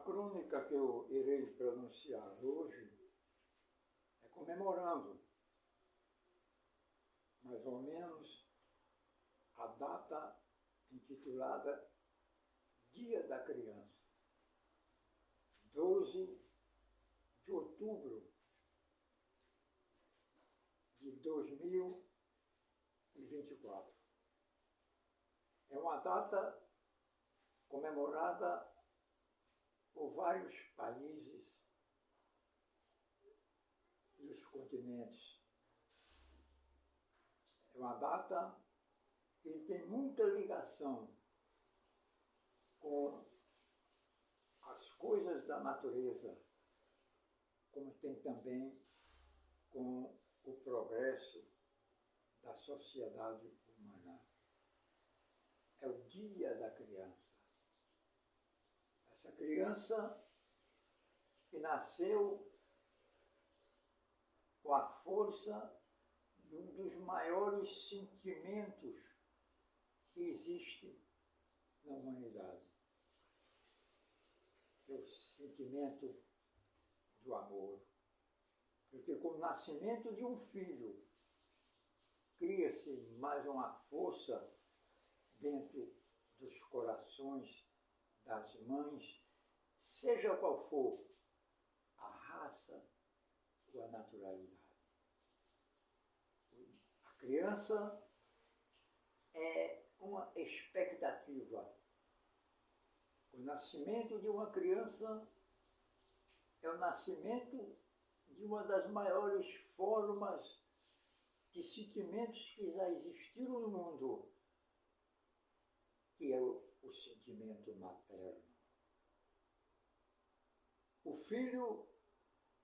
crônica que eu irei pronunciar hoje é comemorando, mais ou menos, a data intitulada Dia da Criança, 12 de outubro de 2024. É uma data comemorada por vários países dos continentes. É uma data que tem muita ligação com as coisas da natureza, como tem também com o progresso da sociedade humana. É o Dia da Criança. Essa criança que nasceu com a força de um dos maiores sentimentos que existe na humanidade, que é o sentimento do amor. Porque com o nascimento de um filho, cria-se mais uma força dentro dos corações das mães, seja qual for a raça ou a naturalidade. A criança é uma expectativa. O nascimento de uma criança é o nascimento de uma das maiores formas de sentimentos que já existiram no mundo, que é o sentimento materno. O filho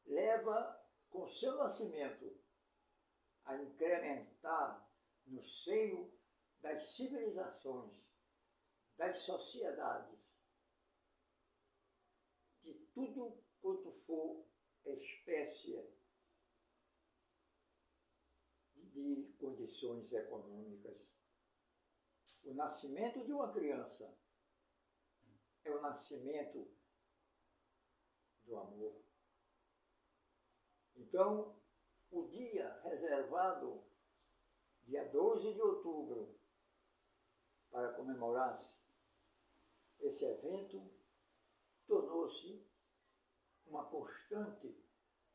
leva, com seu nascimento, a incrementar no seio das civilizações, das sociedades, de tudo quanto for espécie de condições econômicas. O nascimento de uma criança é o nascimento do amor. Então, o dia reservado, dia 12 de outubro, para comemorar-se esse evento, tornou-se uma constante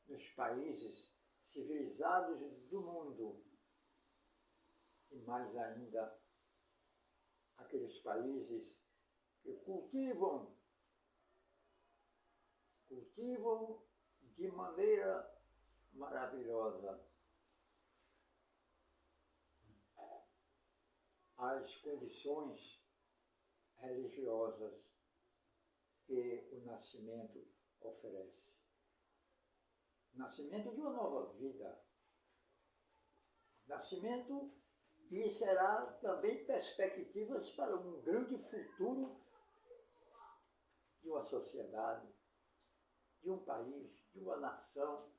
nos países civilizados do mundo, e mais ainda aqueles países que cultivam de maneira maravilhosa as condições religiosas que o nascimento oferece. O nascimento de uma nova vida. Nascimento que será também perspectivas para um grande futuro de uma sociedade, de um país, de uma nação,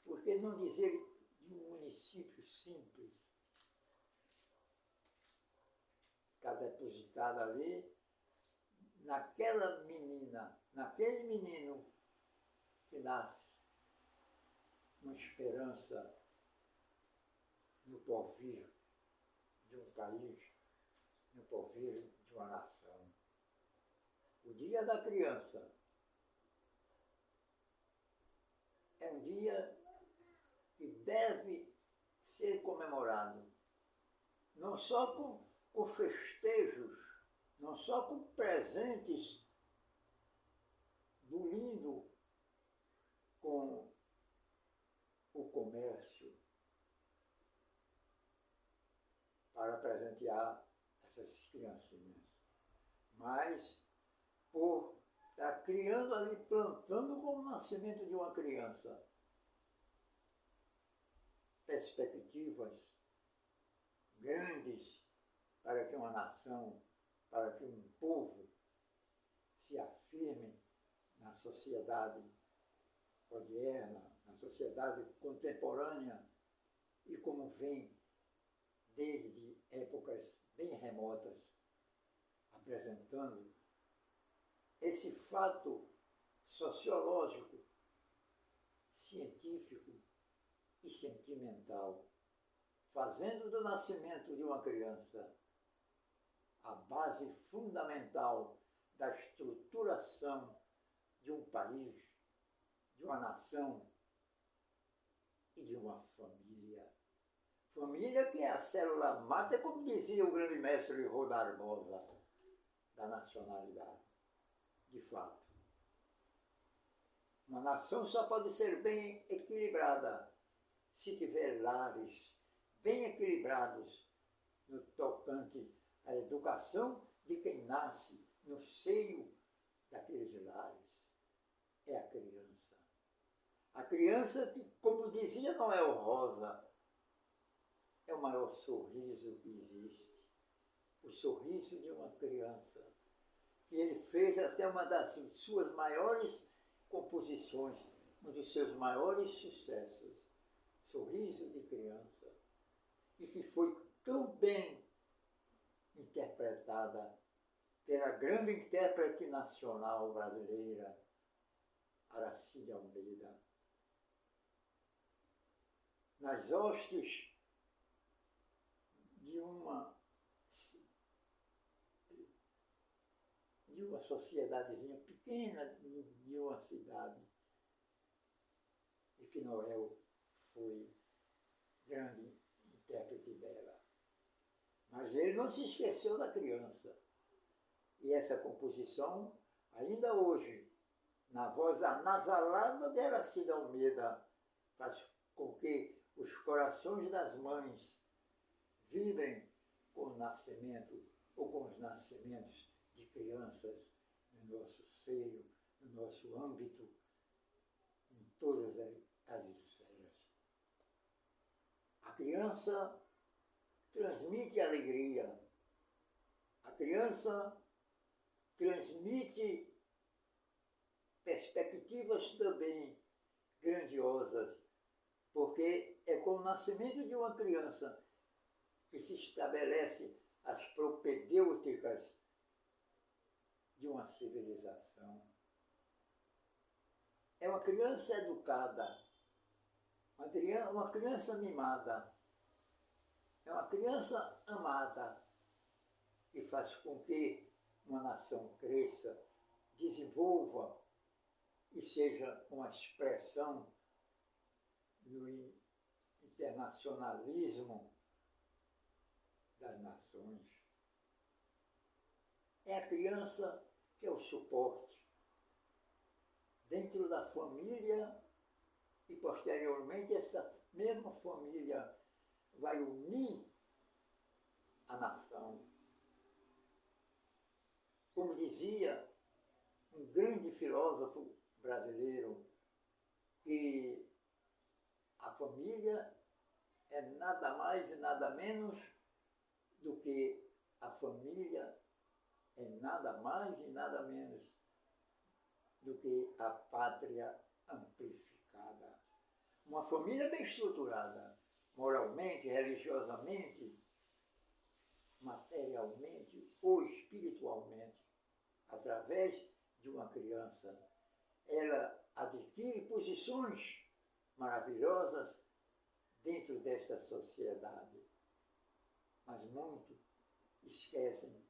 por que não dizer de um município simples, está depositado ali naquela menina, naquele menino que nasce uma esperança no porvir de um país, no porvir de uma nação. O Dia da Criança é um dia que deve ser comemorado, não só com festejos, não só com presentes do lindo, com o comércio, para presentear essas criancinhas, mas por estar criando ali, plantando com o nascimento de uma criança perspectivas grandes para que uma nação, para que um povo se afirme na sociedade moderna, na sociedade contemporânea, e como vem desde épocas bem remotas, apresentando esse fato sociológico, científico e sentimental, fazendo do nascimento de uma criança a base fundamental da estruturação de um país, de uma nação e de uma família. Família que é a célula máter, como dizia o grande mestre Rô Barbosa, da nacionalidade. De fato, uma nação só pode ser bem equilibrada se tiver lares bem equilibrados no tocante à educação de quem nasce no seio daqueles lares. É a criança. A criança que, como dizia Noel Rosa, é o maior sorriso que existe. O sorriso de uma criança, que ele fez até uma das suas maiores composições, um dos seus maiores sucessos, Sorriso de Criança, e que foi tão bem interpretada pela grande intérprete nacional brasileira, Aracide Almeida. Nas hostes de uma sociedadezinha pequena de uma cidade, e que Noel foi grande intérprete dela. Mas ele não se esqueceu da criança. E essa composição, ainda hoje, na voz anasalada de Aracide Almeida, faz com que os corações das mães vibrem com o nascimento ou com os nascimentos de crianças no nosso seio, no nosso âmbito, em todas as esferas. A criança transmite alegria. A criança transmite perspectivas também grandiosas, porque é com o nascimento de uma criança que se estabelece as propedêuticas de uma civilização. É uma criança educada, uma criança mimada, é uma criança amada, que faz com que uma nação cresça, desenvolva e seja uma expressão do internacionalismo das nações. É a criança que é o suporte dentro da família e, posteriormente, essa mesma família vai unir a nação. Como dizia um grande filósofo brasileiro, que a família é nada mais e nada menos do que a família é nada mais e nada menos do que a pátria amplificada. Uma família bem estruturada, moralmente, religiosamente, materialmente ou espiritualmente, através de uma criança, ela adquire posições maravilhosas dentro desta sociedade, mas muito esquecem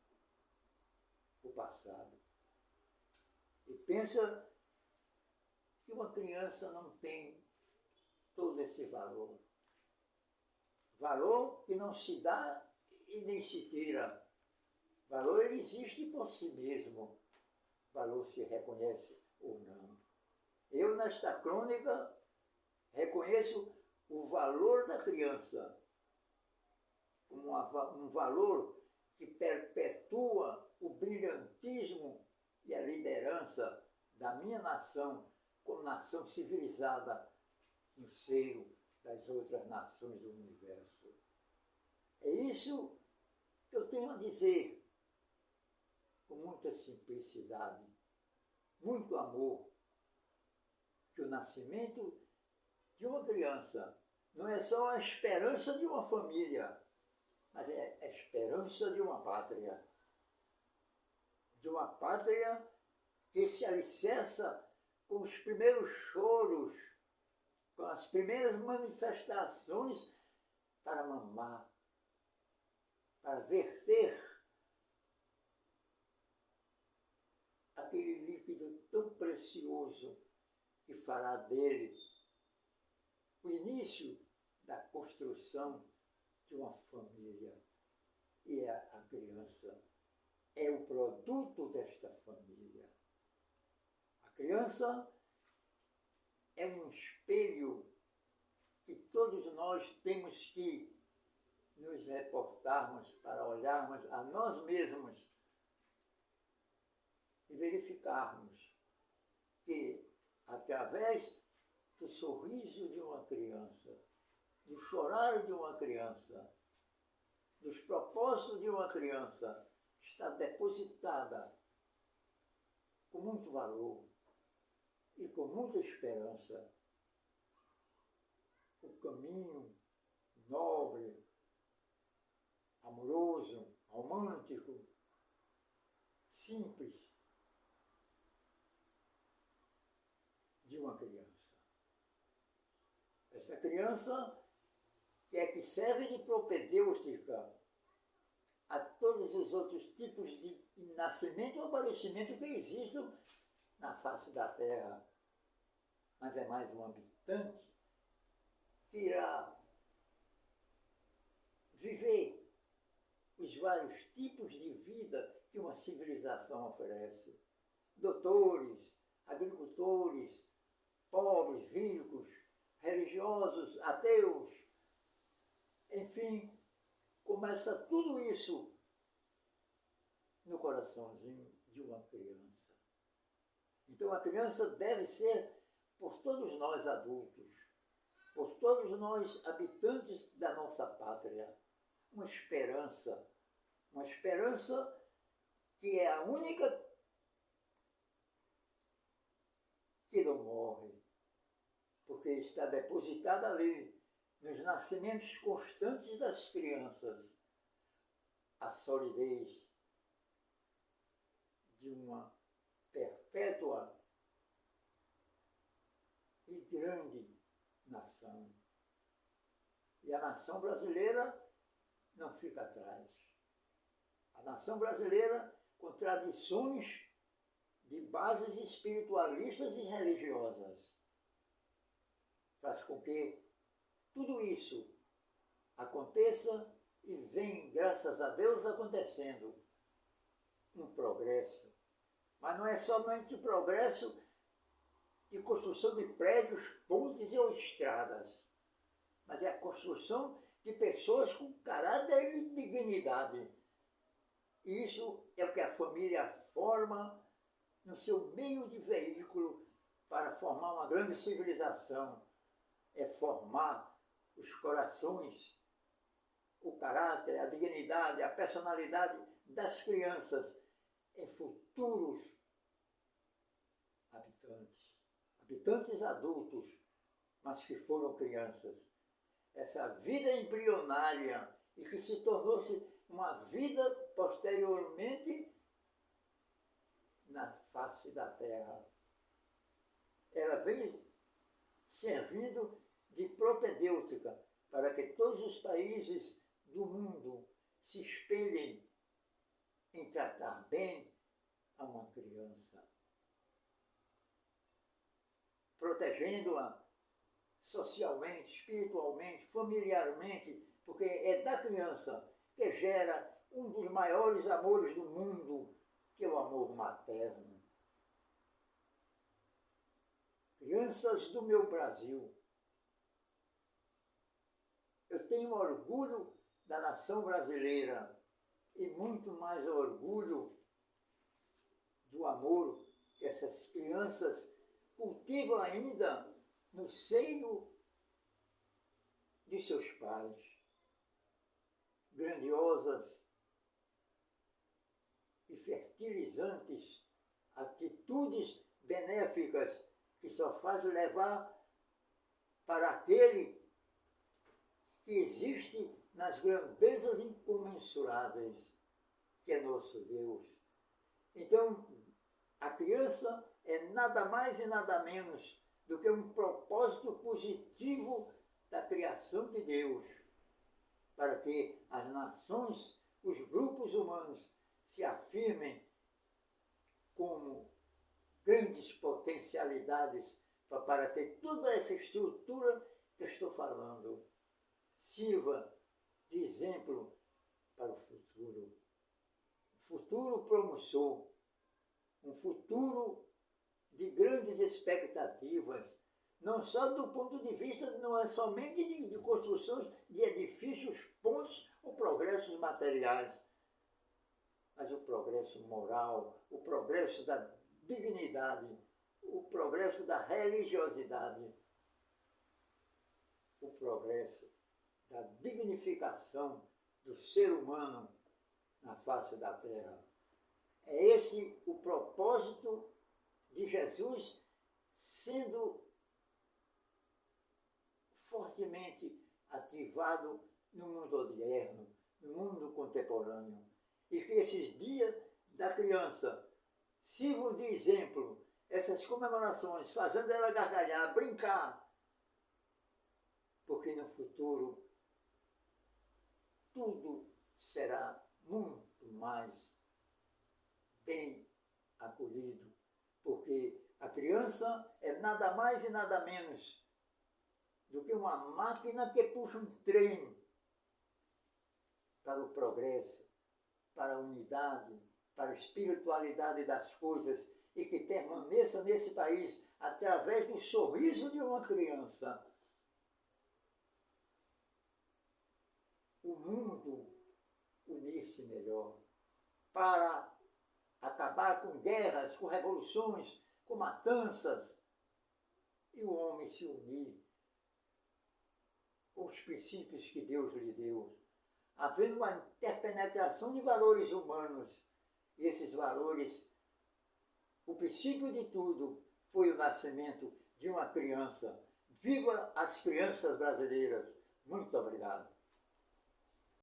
o passado. E pensa que uma criança não tem todo esse valor. Valor que não se dá e nem se tira. Valor ele existe por si mesmo. Valor se reconhece ou não. Eu, nesta crônica, reconheço o valor da criança como um valor que perpetua o brilhantismo e a liderança da minha nação como nação civilizada no seio das outras nações do universo. É isso que eu tenho a dizer, com muita simplicidade, muito amor, que o nascimento de uma criança não é só a esperança de uma família, mas é a esperança de uma pátria. De uma pátria que se alicerça com os primeiros choros, com as primeiras manifestações para mamar, para verter aquele líquido tão precioso que fará dele o início da construção de uma família. E a criança é o produto desta família. A criança é um espelho que todos nós temos que nos reportarmos para olharmos a nós mesmos e verificarmos que, através do sorriso de uma criança, do chorar de uma criança, dos propósitos de uma criança, está depositada com muito valor e com muita esperança o caminho nobre, amoroso, romântico, simples de uma criança. Essa criança que serve de propedêutica a todos os outros tipos de nascimento ou aparecimento que existam na face da Terra. Mas é mais um habitante que irá viver os vários tipos de vida que uma civilização oferece. Doutores, agricultores, pobres, ricos, religiosos, ateus, enfim, começa tudo isso no coraçãozinho de uma criança. Então a criança deve ser, por todos nós adultos, por todos nós habitantes da nossa pátria, uma esperança que é a única que não morre, porque está depositada ali, nos nascimentos constantes das crianças, a solidez de uma perpétua e grande nação. E a nação brasileira não fica atrás. A nação brasileira, com tradições de bases espiritualistas e religiosas, faz com que tudo isso aconteça e vem, graças a Deus, acontecendo um progresso. Mas não é somente o progresso de construção de prédios, pontes ou estradas, mas é a construção de pessoas com caráter e dignidade. E isso é o que a família forma no seu meio de veículo para formar uma grande civilização. É formar os corações, o caráter, a dignidade, a personalidade das crianças em futuros habitantes adultos, mas que foram crianças. Essa vida embrionária e que se tornou-se uma vida posteriormente na face da Terra. Ela vem servindo de propedêutica para que todos os países do mundo se espelhem em tratar bem a uma criança, protegendo-a socialmente, espiritualmente, familiarmente, porque é da criança que gera um dos maiores amores do mundo, que é o amor materno. Crianças do meu Brasil, eu tenho orgulho da nação brasileira e muito mais orgulho do amor que essas crianças cultivam ainda no seio de seus pais. Grandiosas e fertilizantes atitudes benéficas que só faz levar para aquele que existe nas grandezas incomensuráveis, que é nosso Deus. Então, a criança é nada mais e nada menos do que um propósito positivo da criação de Deus, para que as nações, os grupos humanos, se afirmem como grandes potencialidades para ter toda essa estrutura que eu estou falando. Sirva de exemplo para o futuro. Futuro promissor, um futuro de grandes expectativas, não só do ponto de vista, não é somente de construções de edifícios, pontes ou progressos materiais, mas o progresso moral, o progresso da dignidade, o progresso da religiosidade, o progresso da dignificação do ser humano na face da terra. É esse o propósito de Jesus sendo fortemente ativado no mundo moderno, no mundo contemporâneo. E que esses dias da criança sirvam de exemplo, essas comemorações, fazendo ela gargalhar, brincar, porque no futuro tudo será muito mais bem acolhido, porque a criança é nada mais e nada menos do que uma máquina que puxa um trem para o progresso, para a unidade, para a espiritualidade das coisas e que permaneça nesse país através do sorriso de uma criança. O mundo unir-se melhor para acabar com guerras, com revoluções, com matanças, e o homem se unir com os princípios que Deus lhe deu, havendo uma interpenetração de valores humanos, e esses valores, o princípio de tudo foi o nascimento de uma criança. Viva as crianças brasileiras! Muito obrigado.